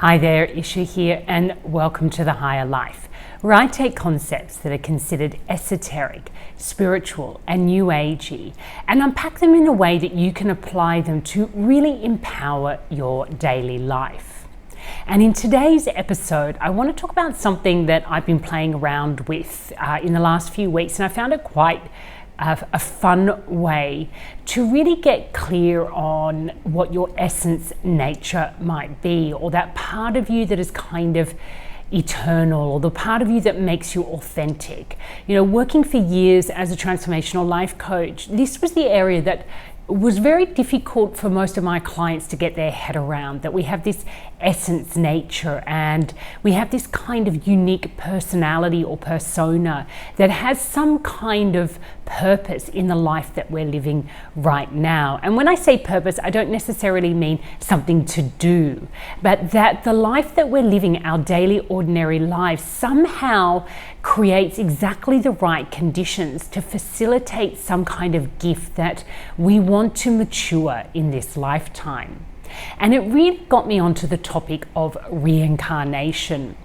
Hi there, Ischa here, and welcome to The Higher Life, where I take concepts that are considered esoteric, spiritual, and new agey, and unpack them in a way that you can apply them to really empower your daily life. And in today's episode, I want to talk about something that I've been playing around with in the last few weeks, and I found it quite a fun way to really get clear on what your essence nature might be, or that part of you that is kind of eternal, or the part of you that makes you authentic. You know, working for years as a transformational life coach, this was the area that was very difficult for most of my clients to get their head around, that we have this essence nature and we have this kind of unique personality or persona that has some kind of purpose in the life that we're living right now. And when I say purpose, I don't necessarily mean something to do, but that the life that we're living, our daily ordinary lives, somehow creates exactly the right conditions to facilitate some kind of gift that we want to mature in this lifetime. And it really got me onto the topic of reincarnation.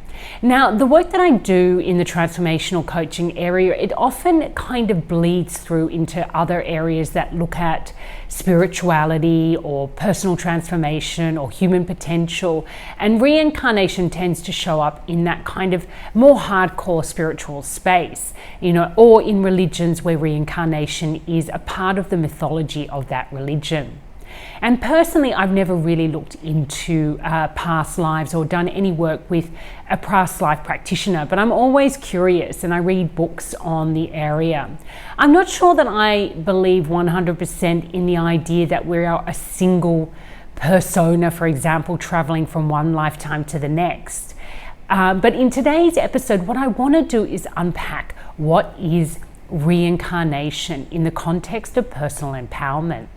Now, the work that I do in the transformational coaching area, it often kind of bleeds through into other areas that look at spirituality or personal transformation or human potential. And reincarnation tends to show up in that kind of more hardcore spiritual space, you know, or in religions where reincarnation is a part of the mythology of that religion. And personally, I've never really looked into past lives or done any work with a past life practitioner, but I'm always curious and I read books on the area. I'm not sure that I believe 100% in the idea that we are a single persona, for example, traveling from one lifetime to the next. But in today's episode, what I want to do is unpack what is reincarnation in the context of personal empowerment,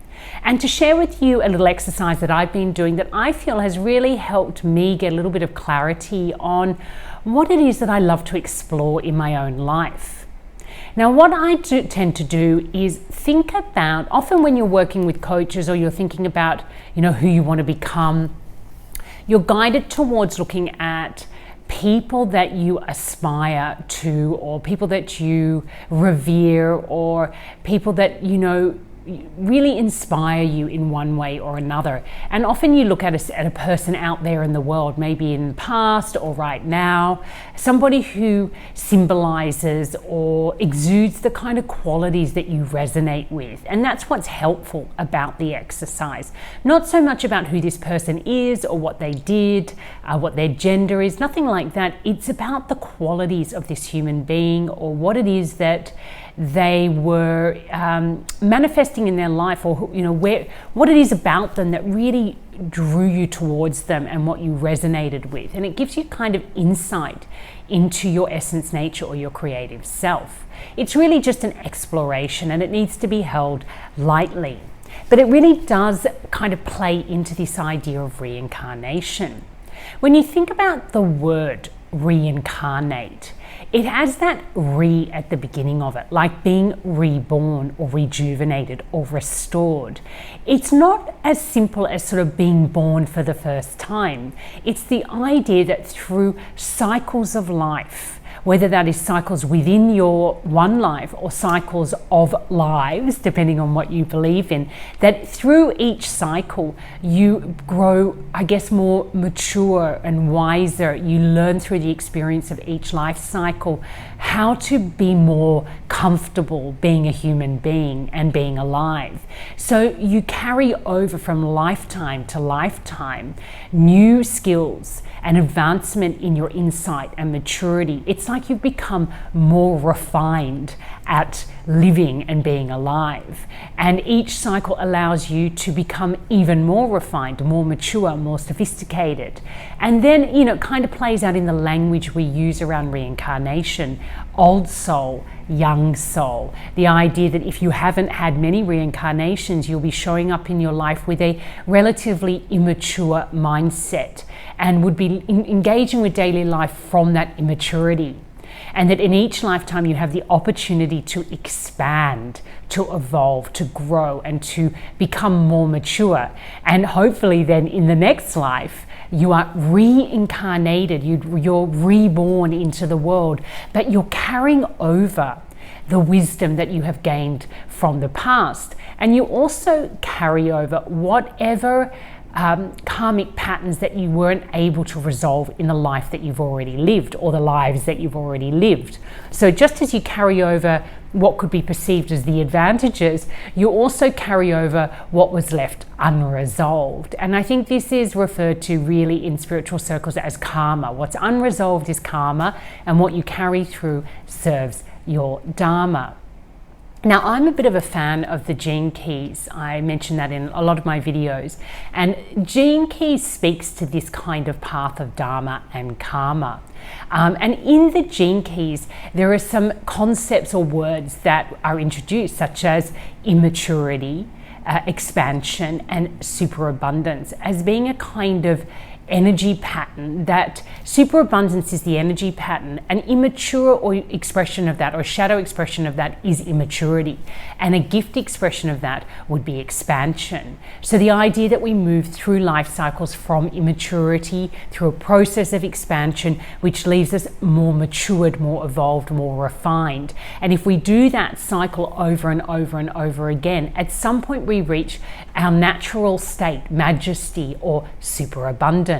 and to share with you a little exercise that I've been doing that I feel has really helped me get a little bit of clarity on what it is that I love to explore in my own life. Now, what I tend to do is think about, often when you're working with coaches or you're thinking about, you know, who you want to become, you're guided towards looking at people that you aspire to, or people that you revere, or people that, you know, really inspire you in one way or another. And often you look at a person out there in the world, maybe in the past or right now, somebody who symbolizes or exudes the kind of qualities that you resonate with. And that's what's helpful about the exercise. Not so much about who this person is or what they did, what their gender is, nothing like that. It's about the qualities of this human being, or what it is that they were manifesting in their life, or, you know, what it is about them that really drew you towards them and what you resonated with. And it gives you kind of insight into your essence nature or your creative self. It's really just an exploration, and it needs to be held lightly. But it really does kind of play into this idea of reincarnation. When you think about the word reincarnate, it has that re at the beginning of it, like being reborn or rejuvenated or restored. It's not as simple as sort of being born for the first time. It's the idea that through cycles of life, whether that is cycles within your one life or cycles of lives, depending on what you believe in, that through each cycle you grow, I guess, more mature and wiser. You learn through the experience of each life cycle how to be more comfortable being a human being and being alive. So you carry over from lifetime to lifetime new skills and advancement in your insight and maturity. It's like you've become more refined at living and being alive. And each cycle allows you to become even more refined, more mature, more sophisticated. And then, you know, it kind of plays out in the language we use around reincarnation. Old soul, young soul. The idea that if you haven't had many reincarnations, you'll be showing up in your life with a relatively immature mindset and would be engaging with daily life from that immaturity. and that in each lifetime you have the opportunity to expand, to evolve, to grow, and to become more mature. And hopefully then in the next life, you are reincarnated, you're reborn into the world, but you're carrying over the wisdom that you have gained from the past. And you also carry over whatever karmic patterns that you weren't able to resolve in the life that you've already lived, or the lives that you've already lived. So just as you carry over what could be perceived as the advantages, you also carry over what was left unresolved. And I think this is referred to really in spiritual circles as karma. What's unresolved is karma, and what you carry through serves your dharma. Now, I'm a bit of a fan of the Gene Keys. I mention that in a lot of my videos. And Gene Keys speaks to this kind of path of dharma and karma. And in the Gene Keys, there are some concepts or words that are introduced, such as immaturity, expansion, and superabundance, as being a kind of energy pattern. That superabundance is the energy pattern, an immature or expression of that, or shadow expression of that, is immaturity, and a gift expression of that would be expansion. So the idea that we move through life cycles from immaturity through a process of expansion, which leaves us more matured, more evolved, more refined. And if we do that cycle over and over and over again, at some point we reach our natural state, majesty, or superabundance.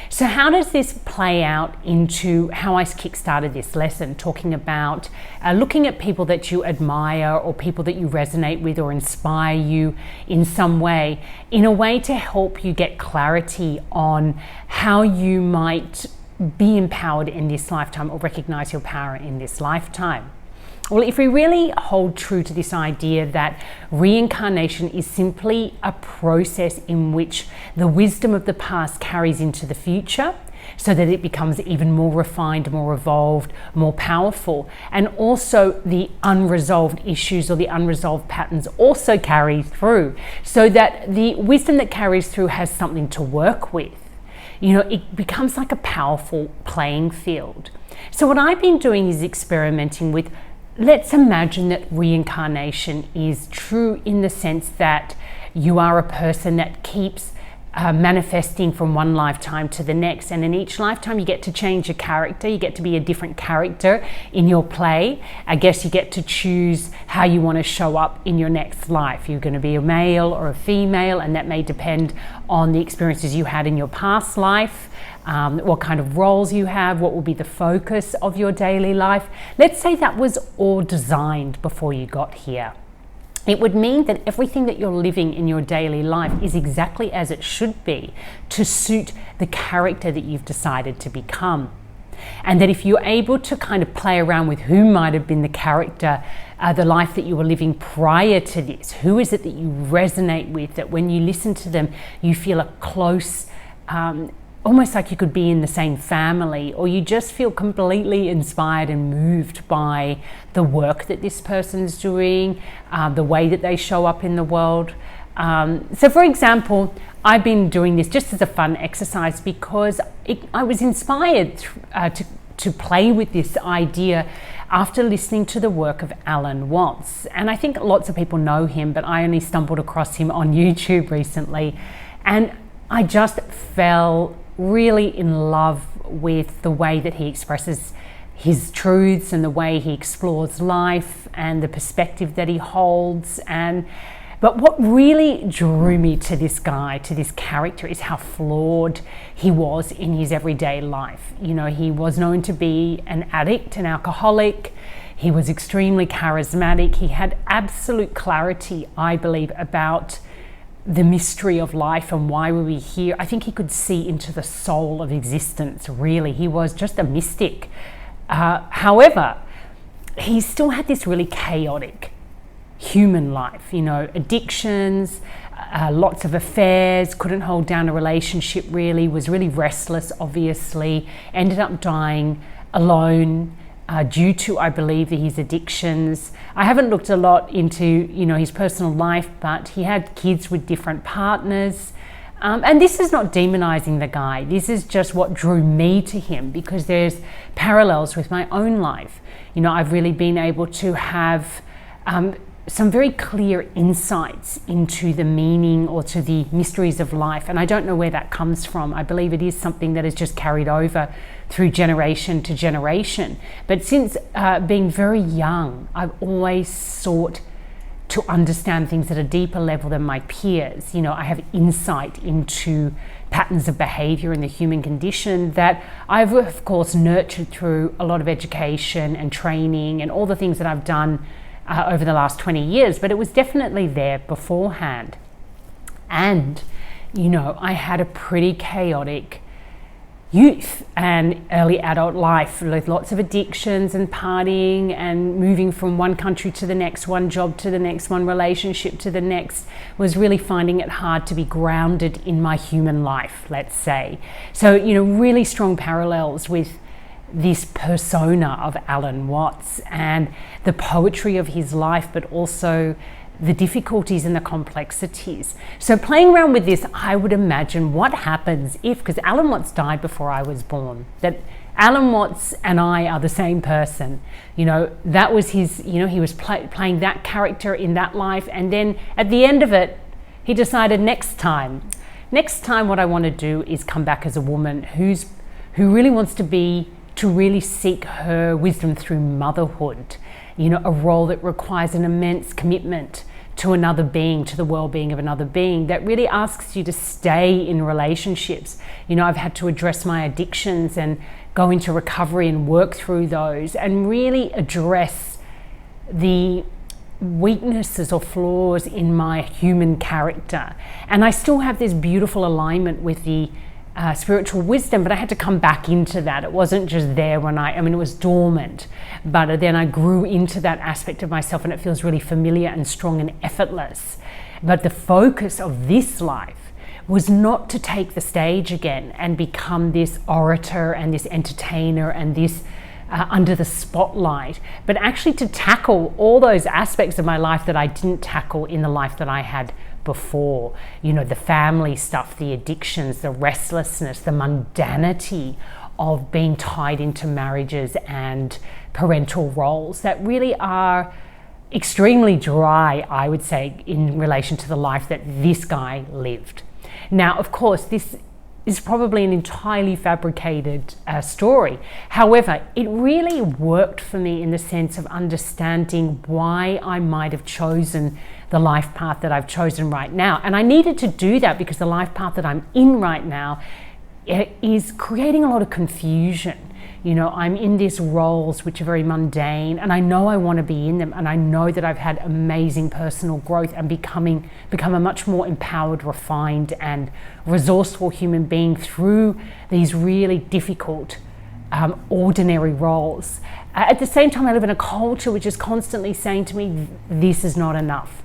So how does this play out into how I kickstarted this lesson, talking about looking at people that you admire, or people that you resonate with or inspire you in some way, in a way to help you get clarity on how you might be empowered in this lifetime, or recognize your power in this lifetime. Well, if we really hold true to this idea that reincarnation is simply a process in which the wisdom of the past carries into the future, so that it becomes even more refined, more evolved, more powerful, and also the unresolved issues or the unresolved patterns also carry through, so that the wisdom that carries through has something to work with. You know, it becomes like a powerful playing field. So what I've been doing is experimenting with, let's imagine that reincarnation is true in the sense that you are a person that keeps manifesting from one lifetime to the next, and in each lifetime you get to change your character, you get to be a different character in your play. I guess you get to choose how you want to show up in your next life. You're going to be a male or a female, and that may depend on the experiences you had in your past life, what kind of roles you have, what will be the focus of your daily life. Let's say that was all designed before you got here. It would mean that everything that you're living in your daily life is exactly as it should be, to suit the character that you've decided to become. And that if you're able to kind of play around with who might have been the character, the life that you were living prior to this, who is it that you resonate with, that when you listen to them, you feel a close, almost like you could be in the same family, or you just feel completely inspired and moved by the work that this person's doing, the way that they show up in the world. So for example, I've been doing this just as a fun exercise because I was inspired to play with this idea after listening to the work of Alan Watts. And I think lots of people know him, but I only stumbled across him on YouTube recently. And I just fell really in love with the way that he expresses his truths, and the way he explores life, and the perspective that he holds. But what really drew me to this guy, to this character, is how flawed he was in his everyday life. You know, he was known to be an addict, an alcoholic. He was extremely charismatic. He had absolute clarity, I believe, about the mystery of life and why were we here. I think he could see into the soul of existence, really. He was just a mystic. However, he still had this really chaotic human life, you know, addictions, lots of affairs, couldn't hold down a relationship really, was really restless, obviously, ended up dying alone, due to, I believe, his addictions. I haven't looked a lot into, you know, his personal life, but he had kids with different partners. And this is not demonizing the guy. This is just what drew me to him, because there's parallels with my own life. You know, I've really been able to have some very clear insights into the meaning or to the mysteries of life. And I don't know where that comes from. I believe it is something that is just carried over through generation to generation. But since being very young, I've always sought to understand things at a deeper level than my peers. You know, I have insight into patterns of behavior in the human condition that I've, of course, nurtured through a lot of education and training and all the things that I've done over the last 20 years, but it was definitely there beforehand. And, you know, I had a pretty chaotic youth and early adult life with lots of addictions and partying and moving from one country to the next, one job to the next, one relationship to the next. Was really finding it hard to be grounded in my human life, let's say. So, you know, really strong parallels with this persona of Alan Watts and the poetry of his life, but also the difficulties and the complexities. So playing around with this, I would imagine what happens if, because Alan Watts died before I was born, that Alan Watts and I are the same person. You know, that was his, you know, he was playing that character in that life. And then at the end of it, he decided next time what I want to do is come back as a woman who really wants to really seek her wisdom through motherhood, you know, a role that requires an immense commitment to another being, to the well-being of another being, that really asks you to stay in relationships. You know, I've had to address my addictions and go into recovery and work through those and really address the weaknesses or flaws in my human character. And I still have this beautiful alignment with the spiritual wisdom, but I had to come back into that. It wasn't just there when I mean, it was dormant, but then I grew into that aspect of myself, and it feels really familiar and strong and effortless. But the focus of this life was not to take the stage again and become this orator and this entertainer and this under the spotlight, but actually to tackle all those aspects of my life that I didn't tackle in the life that I had before. You know, the family stuff, the addictions, the restlessness, the mundanity of being tied into marriages and parental roles that really are extremely dry, I would say, in relation to the life that this guy lived. Now, of course, this is probably an entirely fabricated story. However, it really worked for me in the sense of understanding why I might have chosen the life path that I've chosen right now. And I needed to do that because the life path that I'm in right now is creating a lot of confusion. You know, I'm in these roles which are very mundane, and I know I want to be in them, and I know that I've had amazing personal growth and become a much more empowered, refined and resourceful human being through these really difficult, ordinary roles. At the same time, I live in a culture which is constantly saying to me, this is not enough.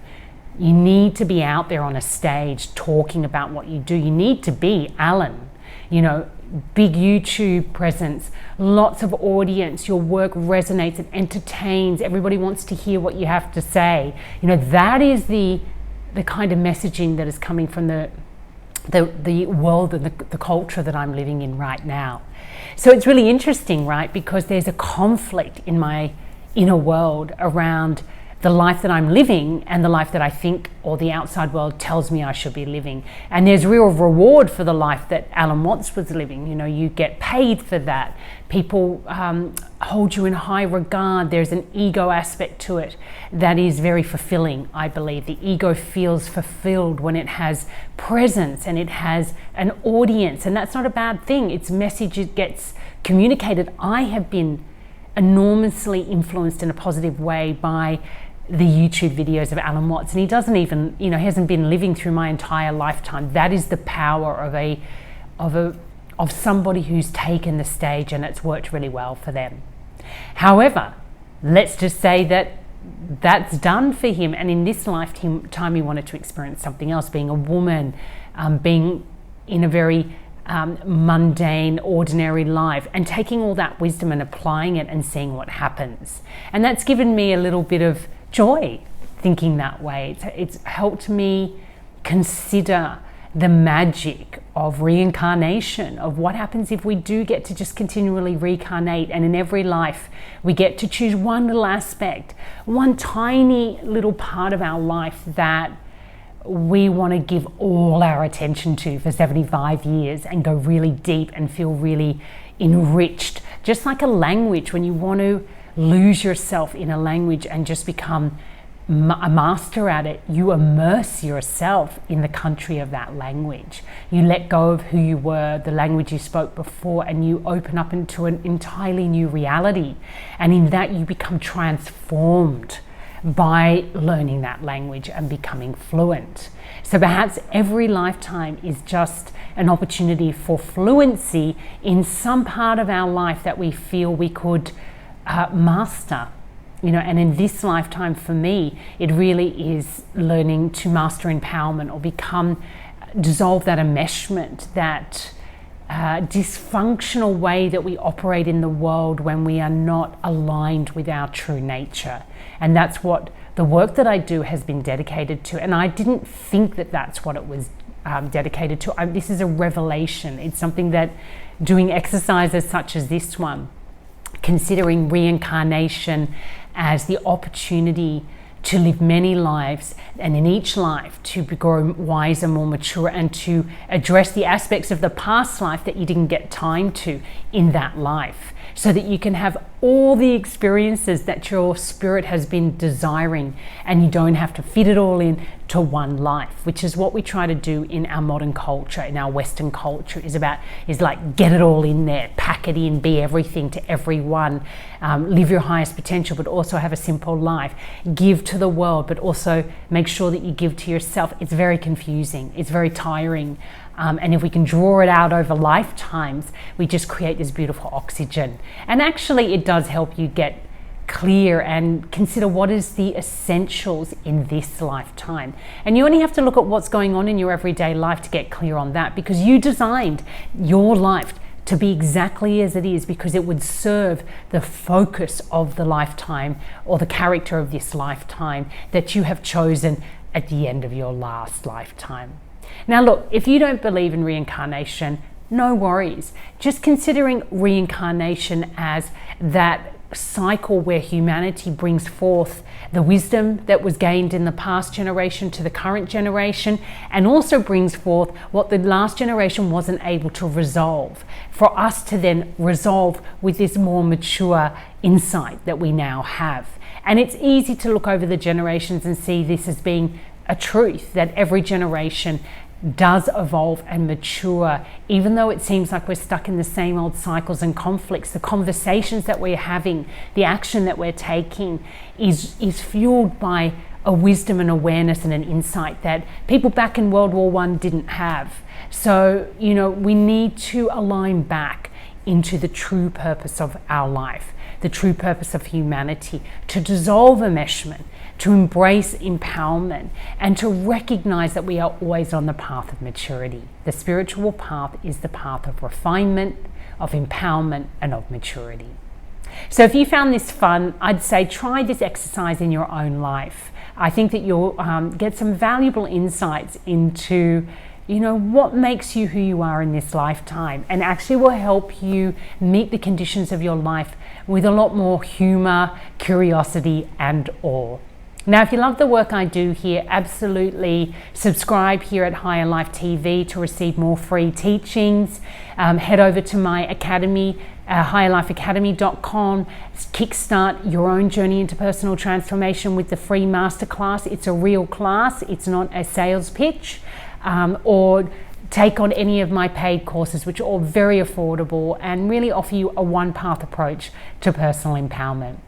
You need to be out there on a stage talking about what you do. You need to be Alan, you know, big YouTube presence, lots of audience, your work resonates, it entertains, everybody wants to hear what you have to say. You know, that is the kind of messaging that is coming from the world and the culture that I'm living in right now. So it's really interesting, right? Because there's a conflict in my inner world around the life that I'm living and the life that I think or the outside world tells me I should be living. And there's real reward for the life that Alan Watts was living. You know, you get paid for that. People hold you in high regard. There's an ego aspect to it that is very fulfilling, I believe. The ego feels fulfilled when it has presence and it has an audience. And that's not a bad thing. Its message, it gets communicated. I have been enormously influenced in a positive way by the YouTube videos of Alan Watts, and he doesn't even, you know, he hasn't been living through my entire lifetime. That is the power of somebody who's taken the stage, and it's worked really well for them. However, let's just say that that's done for him, and in this lifetime he wanted to experience something else, being a woman, being in a very mundane, ordinary life, and taking all that wisdom and applying it and seeing what happens. And that's given me a little bit of joy thinking that way. It's helped me consider the magic of reincarnation, of what happens if we do get to just continually reincarnate, and in every life we get to choose one little aspect, one tiny little part of our life that we want to give all our attention to for 75 years and go really deep and feel really enriched. Just like a language, when you want to lose yourself in a language and just become a master at it, you immerse yourself in the country of that language. You let go of who you were, the language you spoke before, and you open up into an entirely new reality. And in that, you become transformed by learning that language and becoming fluent. So perhaps every lifetime is just an opportunity for fluency in some part of our life that we feel we could master. And in this lifetime for me, it really is learning to master empowerment, or dissolve that enmeshment, that dysfunctional way that we operate in the world when we are not aligned with our true nature. And that's what the work that I do has been dedicated to. And I didn't think that that's what it was dedicated to. This is a revelation. It's something that doing exercises such as this one, considering reincarnation as the opportunity to live many lives, and in each life to grow wiser, more mature, and to address the aspects of the past life that you didn't get time to in that life, so that you can have all the experiences that your spirit has been desiring, and you don't have to fit it all in to one life, which is what we try to do in our modern culture, in our Western culture, is like get it all in there, pack it in, be everything to everyone, live your highest potential, but also have a simple life, give to the world, but also make sure that you give to yourself. It's very confusing, it's very tiring. And if we can draw it out over lifetimes, we just create this beautiful oxygen. And actually it does help you get clear and consider what is the essentials in this lifetime. And you only have to look at what's going on in your everyday life to get clear on that, because you designed your life to be exactly as it is, because it would serve the focus of the lifetime, or the character of this lifetime that you have chosen at the end of your last lifetime. Now look, if you don't believe in reincarnation, no worries. Just considering reincarnation as that cycle where humanity brings forth the wisdom that was gained in the past generation to the current generation, and also brings forth what the last generation wasn't able to resolve, for us to then resolve with this more mature insight that we now have. And it's easy to look over the generations and see this as being a truth, that every generation does evolve and mature, even though it seems like we're stuck in the same old cycles and conflicts. The conversations that we're having, the action that we're taking is fueled by a wisdom and awareness and an insight that people back in World War I didn't have. So, we need to align back into the true purpose of our life, the true purpose of humanity, to dissolve enmeshment, to embrace empowerment, and to recognize that we are always on the path of maturity. The spiritual path is the path of refinement, of empowerment, and of maturity. So if you found this fun, I'd say try this exercise in your own life. I think that you'll get some valuable insights into what makes you who you are in this lifetime, and actually will help you meet the conditions of your life with a lot more humor, curiosity, and awe. Now, if you love the work I do here, absolutely subscribe here at higherlifetv to receive more free teachings. Head over to my academy, higherlifeacademy.com. Kickstart your own journey into personal transformation with the free masterclass. It's a real class. It's not a sales pitch. Or take on any of my paid courses, which are all very affordable and really offer you a one-path approach to personal empowerment.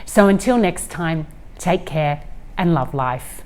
So until next time, take care and love life.